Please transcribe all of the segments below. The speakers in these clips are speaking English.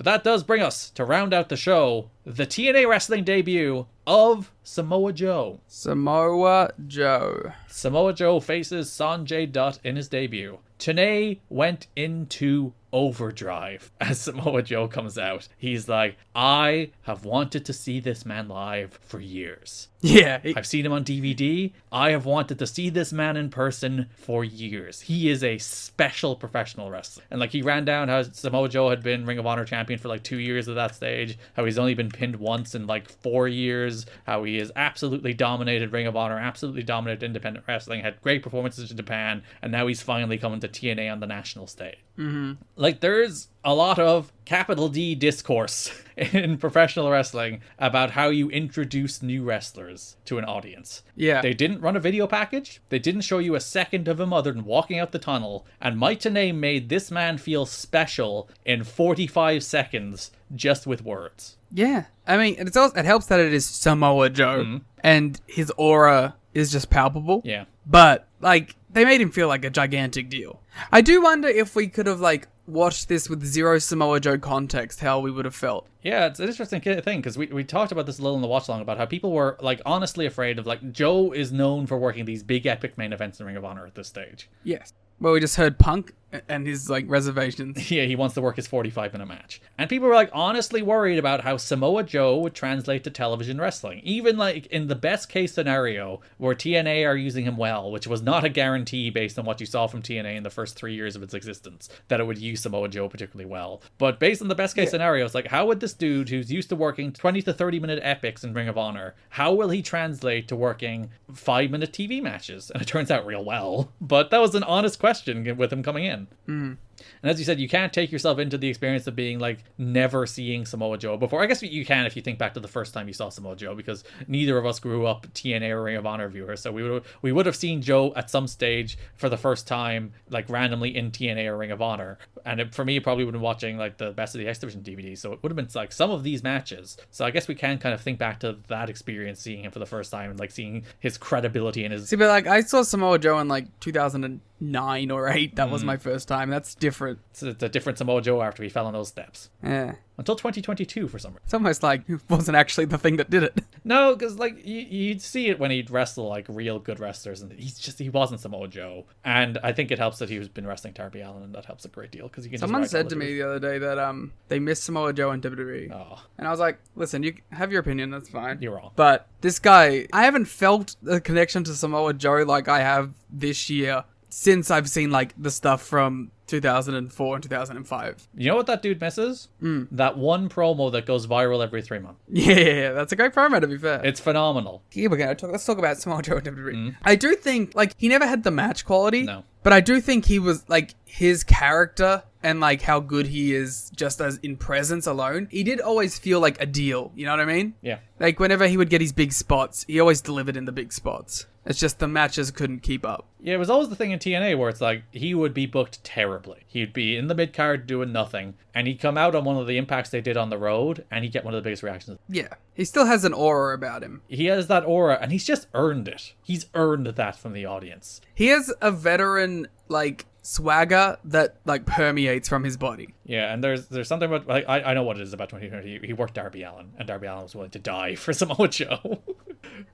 But that does bring us to round out the show, the TNA wrestling debut of Samoa Joe. Samoa Joe. Samoa Joe faces Sonjay Dutt in his debut. TNA went into overdrive as Samoa Joe comes out. He's like, I have wanted to see this man live for years. Yeah. I've seen him on DVD. I have wanted to see this man in person for years. He is a special professional wrestler. And like, he ran down how Samoa Joe had been Ring of Honor champion for like 2 years at that stage, how he's only been pinned once in like 4 years, how he has absolutely dominated Ring of Honor, absolutely dominated independent wrestling, had great performances in Japan, and now he's finally coming to TNA on the national stage. Mm-hmm. Like, there's a lot of capital D discourse in professional wrestling about how you introduce new wrestlers to an audience. Yeah. They didn't run a video package. They didn't show you a second of him other than walking out the tunnel. And Mike Tenay made this man feel special in 45 seconds just with words. Yeah. I mean, it helps that it is Samoa Joe and his aura is just palpable. Yeah. But, like, they made him feel like a gigantic deal. I do wonder if we could have, like, watched this with zero Samoa Joe context, how we would have felt. Yeah, it's an interesting thing, because we talked about this a little in the watch along about how people were, like, honestly afraid of, like, Joe is known for working these big epic main events in Ring of Honor at this stage. Yes. Well, we just heard Punk and his, like, reservations. Yeah, he wants to work his 45-minute match. And people were, like, honestly worried about how Samoa Joe would translate to television wrestling. Even, like, in the best case scenario, where TNA are using him well, which was not a guarantee based on what you saw from TNA in the first 3 years of its existence, that it would use Samoa Joe particularly well. But based on the best case scenario, it's like, how would this dude who's used to working 20 to 30-minute epics in Ring of Honor, how will he translate to working 5-minute TV matches? And it turns out real well. But that was an honest question with him coming in. Mm. And as you said, you can't take yourself into the experience of being like never seeing Samoa Joe before. I guess you can if you think back to the first time you saw Samoa Joe, because neither of us grew up TNA or Ring of Honor viewers, so we would have seen Joe at some stage for the first time, like randomly in TNA or Ring of Honor. And for me, it probably would have been watching like the Best of the X Division DVD, so it would have been like some of these matches. So I guess we can kind of think back to that experience, seeing him for the first time and like seeing his credibility and his. See, but like I saw Samoa Joe in like 2009 or 8. That was my first time. That's different. It's a different Samoa Joe after he fell on those steps. Yeah. Until 2022 for some reason. It's almost like it wasn't actually the thing that did it. No, because like you'd see it when he'd wrestle like real good wrestlers, and he wasn't Samoa Joe. And I think it helps that he's been wrestling Darby Allin, and that helps a great deal because you can. Someone said to me the other day that they missed Samoa Joe in WWE. Oh. And I was like, listen, you have your opinion, that's fine. You're wrong. But this guy, I haven't felt the connection to Samoa Joe like I have this year since I've seen like the stuff from 2004 and 2005. You know what that dude misses? That one promo that goes viral every 3 months. Yeah, that's a great promo, to be fair. It's phenomenal. Here we go. Let's talk about Samoa Joe and WWE. I do think, like, he never had the match quality. No. But I do think he was, like, his character and, like, how good he is just as in presence alone. He did always feel like a deal. You know what I mean? Yeah. Like, whenever he would get his big spots, he always delivered in the big spots. It's just the matches couldn't keep up. Yeah, it was always the thing in TNA where it's like, he would be booked terribly. He'd be in the mid-card doing nothing, and he'd come out on one of the impacts they did on the road, and he'd get one of the biggest reactions. Yeah. He still has an aura about him. He has that aura, and he's just earned it. He's earned that from the audience. He has a veteran, like, swagger that, like, permeates from his body. Yeah, and there's something about, like, I know what it is about 2020. He worked Darby Allin, and Darby Allin was willing to die for Samoa Joe.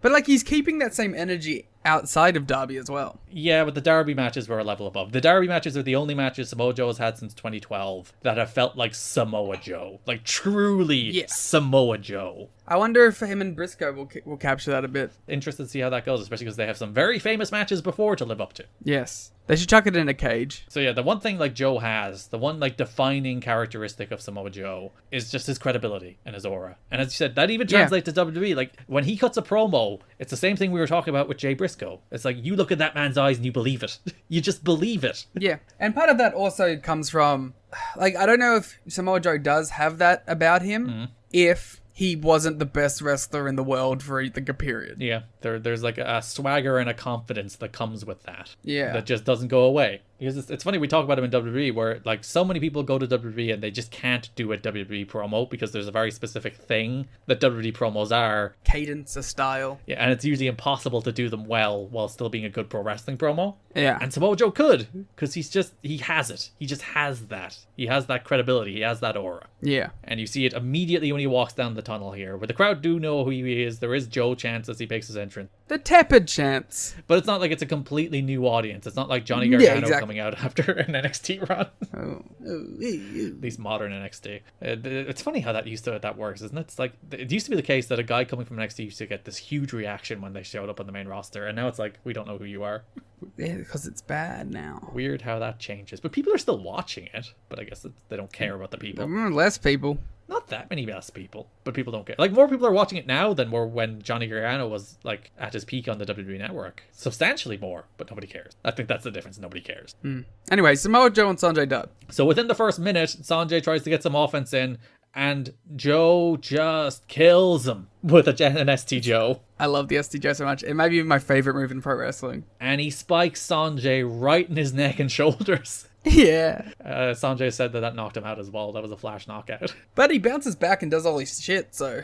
But, like, he's keeping that same energy outside of Darby as well. Yeah, but the Darby matches were a level above. The Darby matches are the only matches Samoa Joe has had since 2012 that have felt like Samoa Joe. Like, truly Samoa Joe. I wonder if him and Briscoe will capture that a bit. Interested to see how that goes, especially because they have some very famous matches before to live up to. Yes. They should chuck it in a cage. So yeah, the one thing like Joe has, the one like defining characteristic of Samoa Joe is just his credibility and his aura. And as you said, that even translates to WWE. Like when he cuts a promo, it's the same thing we were talking about with Jay Briscoe. It's like you look at that man's eyes and you believe it. You just believe it. Yeah. And part of that also comes from, like, I don't know if Samoa Joe does have that about him if he wasn't the best wrestler in the world for like a period. Yeah. There's like a swagger and a confidence that comes with that. Yeah. That just doesn't go away. Because it's funny, we talk about him in WWE where like so many people go to WWE and they just can't do a WWE promo because there's a very specific thing that WWE promos are. Cadence, a style. Yeah, and it's usually impossible to do them well while still being a good pro wrestling promo. Yeah. And Samoa Joe could, because he has it. He just has that. He has that credibility. He has that aura. Yeah. And you see it immediately when he walks down the tunnel here, where the crowd do know who he is. There is Joe chants as he makes his entrance. The tepid chants. But it's not like it's a completely new audience. It's not like Johnny Gargano exactly. coming out after an NXT run. Oh. At least modern NXT. It's funny how that works, isn't it? It's like, it used to be the case that a guy coming from NXT used to get this huge reaction when they showed up on the main roster, and now it's like, we don't know who you are. Yeah, because it's bad now. Weird how that changes. But people are still watching it, but I guess they don't care about the people. Less people. Not that many less people, but people don't care. Like, more people are watching it now than were when Johnny Gargano was, like, at his peak on the WWE Network. Substantially more, but nobody cares. I think that's the difference. Nobody cares. Anyway, Samoa Joe and Sonjay Dutt. So within the first minute, Sonjay tries to get some offense in, and Joe just kills him with an ST Joe. I love the ST so much. It might be my favorite move in pro wrestling. And he spikes Sonjay right in his neck and shoulders. Yeah. Sanjay said that knocked him out as well. That was a flash knockout. But he bounces back and does all his shit, so...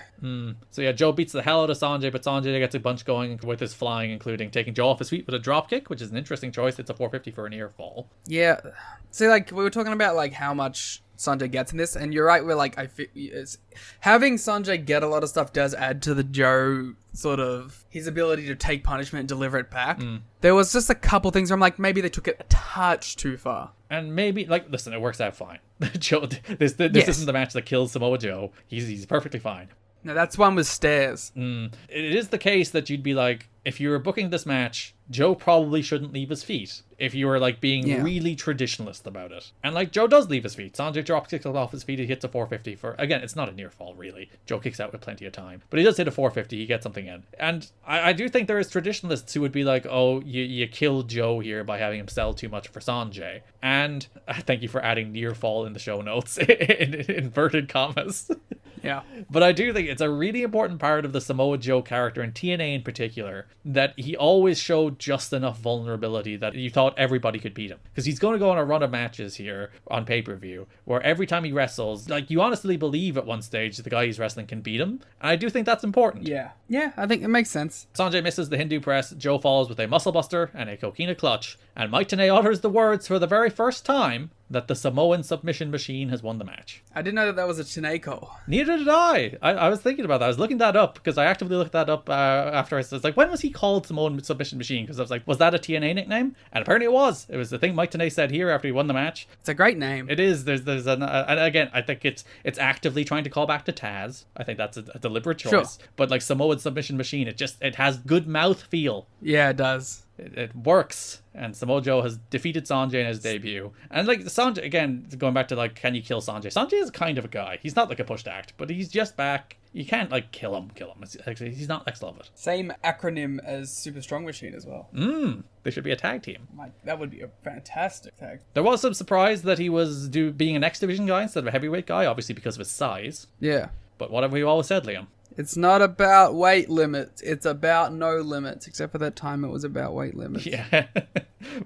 So yeah, Joe beats the hell out of Sanjay, but Sanjay gets a bunch going with his flying, including taking Joe off his feet with a drop kick, which is an interesting choice. It's a 450 for a near fall. Yeah. See, like, we were talking about, like, how much Sonjay gets in this, and you're right, we're like, having Sonjay get a lot of stuff does add to the Joe sort of his ability to take punishment and deliver it back. There was just a couple things where I'm like, maybe they took it a touch too far. And maybe, like, listen, it works out fine. Joe, this isn't the match that kills Samoa Joe. He's perfectly fine. No, that's one with stairs. It is the case that you'd be like, if you were booking this match, Joe probably shouldn't leave his feet. If you were, like, being really traditionalist about it. And, like, Joe does leave his feet. Sanjay drop kicks off his feet. He hits a 450 for... Again, it's not a near fall, really. Joe kicks out with plenty of time. But he does hit a 450. He gets something in. And I do think there is traditionalists who would be like, oh, you killed Joe here by having him sell too much for Sanjay. And thank you for adding near fall in the show notes. in inverted commas. Yeah. But I do think it's a really important part of the Samoa Joe character, and TNA in particular, that he always showed just enough vulnerability that you thought everybody could beat him. Because he's going to go on a run of matches here on pay-per-view, where every time he wrestles, like, you honestly believe at one stage the guy he's wrestling can beat him. And I do think that's important. Yeah. Yeah, I think it makes sense. Sanjay misses the Hindu press, Joe follows with a muscle buster and a coquina clutch, and Mike Tenay utters the words for the very first time that the Samoan submission machine has won the match. I didn't know that was a TNA call. Neither did I. I was thinking about that. I was looking that up because I actively looked that up after I was like, when was he called Samoan submission machine? Because I was like, was that a TNA nickname? And apparently it was. It was the thing Mike Tenay said here after he won the match. It's a great name. It is. There's and again, I think it's actively trying to call back to Taz. I think that's a deliberate choice. Sure. But like Samoan submission machine, it has good mouth feel. Yeah, it does. It works, and Samoa Joe has defeated Sonjay in his debut. And like Sonjay, again, going back to like, can you kill Sonjay? Sonjay is kind of a guy. He's not like a pushed act, but he's just back. You can't like kill him. He's not Lex Lovett. Same acronym as Super Strong Machine as well. They should be a tag team. That would be a fantastic tag. There was some surprise that he was being an X Division guy instead of a heavyweight guy, obviously because of his size. Yeah. But what have we always said, Liam? It's not about weight limits. It's about no limits. Except for that time it was about weight limits. Yeah.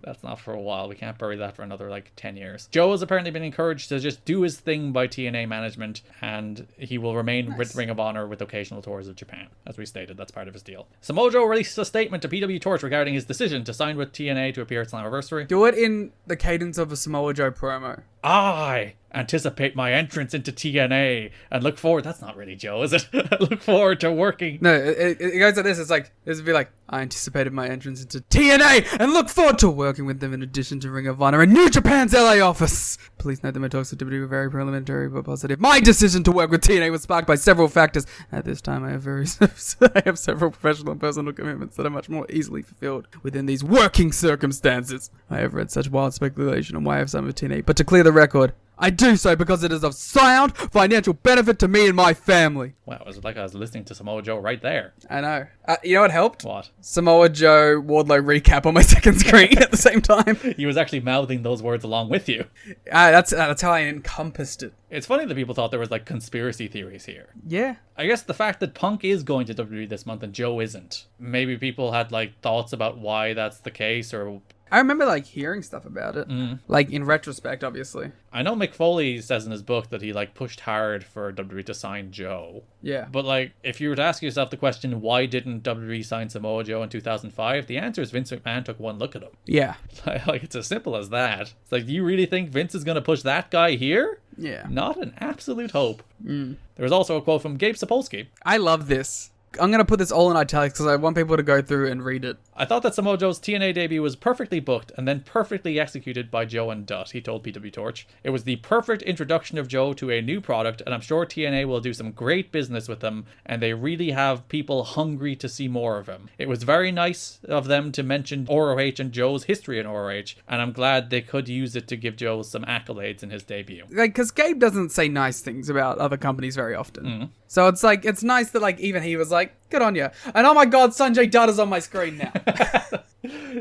That's not for a while. We can't bury that for another, 10 years. Joe has apparently been encouraged to just do his thing by TNA management, and he will remain with Ring of Honor with occasional tours of Japan. As we stated, that's part of his deal. Samoa Joe released a statement to PW Torch regarding his decision to sign with TNA to appear at Slammiversary. Do it in the cadence of a Samoa Joe promo. I anticipate my entrance into TNA and look forward... That's not really Joe, is it? Look forward to working... No, it goes like this. It's like, this would be like, I anticipated my entrance into TNA and look forward to working with them in addition to Ring of Honor and New Japan's LA office. Please note that my talks with WWE were very preliminary but positive. My decision to work with TNA was sparked by several factors. At this time, I have several professional and personal commitments that are much more easily fulfilled within these working circumstances. I have read such wild speculation on why I have signed with TNA, but to clear the record, I do so because it is of sound financial benefit to me and my family. Wow, it was like I was listening to Samoa Joe right there. I know. You know what helped? What? Samoa Joe Wardlow recap on my second screen at the same time. He was actually mouthing those words along with you. That's how I encompassed it. It's funny that people thought there was like conspiracy theories here. Yeah. I guess the fact that Punk is going to WWE this month and Joe isn't. Maybe people had like thoughts about why that's the case, or I remember like hearing stuff about it. Like in retrospect, obviously. I know Mick Foley says in his book that he like pushed hard for WWE to sign Joe. Yeah. But like, if you were to ask yourself the question, why didn't WWE sign Samoa Joe in 2005? The answer is Vince McMahon took one look at him. Yeah. Like, it's as simple as that. It's like, do you really think Vince is going to push that guy here? Yeah. Not an absolute hope. There was also a quote from Gabe Sapolsky. I love this. I'm going to put this all in italics because I want people to go through and read it. I thought that Samoa Joe's TNA debut was perfectly booked and then perfectly executed by Joe and Dutt, he told PW Torch. It was the perfect introduction of Joe to a new product, and I'm sure TNA will do some great business with him, and they really have people hungry to see more of him. It was very nice of them to mention ROH and Joe's history in ROH, and I'm glad they could use it to give Joe some accolades in his debut. Like, because Gabe doesn't say nice things about other companies very often. So it's like, it's nice that like even he was like, good on you. And oh my god, Sonjay Dutt is on my screen now.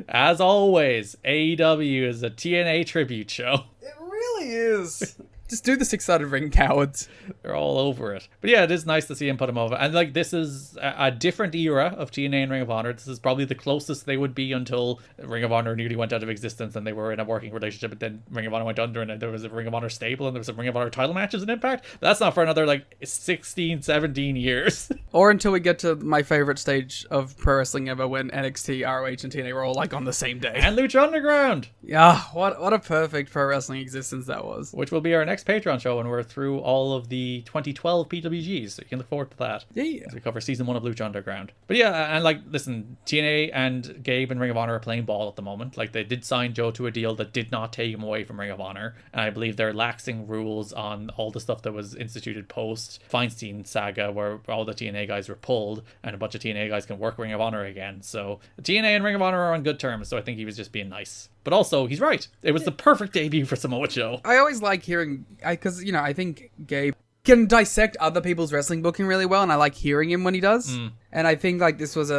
As always, AEW is a TNA tribute show. It really is. Just do the six-sided ring, cowards. They're all over it. But yeah, it is nice to see him put him over. And like, this is a different era of TNA and Ring of Honor. This is probably the closest they would be until Ring of Honor nearly went out of existence and they were in a working relationship. But then Ring of Honor went under and there was a Ring of Honor stable and there was a Ring of Honor title matches in Impact. But that's not for another like 16, 17 years. Or until we get to my favorite stage of pro wrestling ever, when NXT, ROH, and TNA were all like on the same day. And Lucha Underground. Yeah, what a perfect pro wrestling existence that was. Which will be our next Patreon show when we're through all of the 2012 PWGs. So you can look forward to that. Yeah. As we cover season 1 of Lucha Underground. But yeah, and like, listen, TNA and Gabe and Ring of Honor are playing ball at the moment. Like, they did sign Joe to a deal that did not take him away from Ring of Honor. And I believe they're laxing rules on all the stuff that was instituted post Feinstein saga, where all the TNA guys were pulled and a bunch of TNA guys can work Ring of Honor again. So TNA and Ring of Honor are on good terms. So I think he was just being nice. But also, he's right. It was the perfect debut for Samoa Joe. I always like hearing, because, you know, I think Gabe can dissect other people's wrestling booking really well, and I like hearing him when he does. And I think, like, this was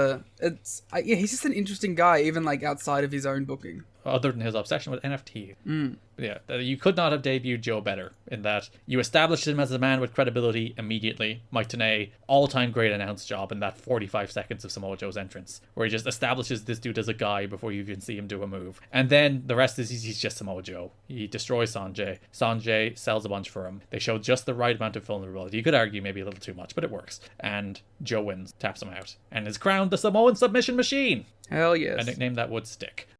he's just an interesting guy, even, like, outside of his own booking. Other than his obsession with NFT. But yeah, you could not have debuted Joe better, in that you established him as a man with credibility immediately. Mike Tenay, all-time great announce job in that 45 seconds of Samoa Joe's entrance, where he just establishes this dude as a guy before you even see him do a move. And then the rest is he's just Samoa Joe. He destroys Sonjay. Sonjay sells a bunch for him. They show just the right amount of vulnerability. You could argue maybe a little too much, but it works. And Joe wins, taps him out, and is crowned the Samoan submission machine. Hell yes. A nickname that would stick.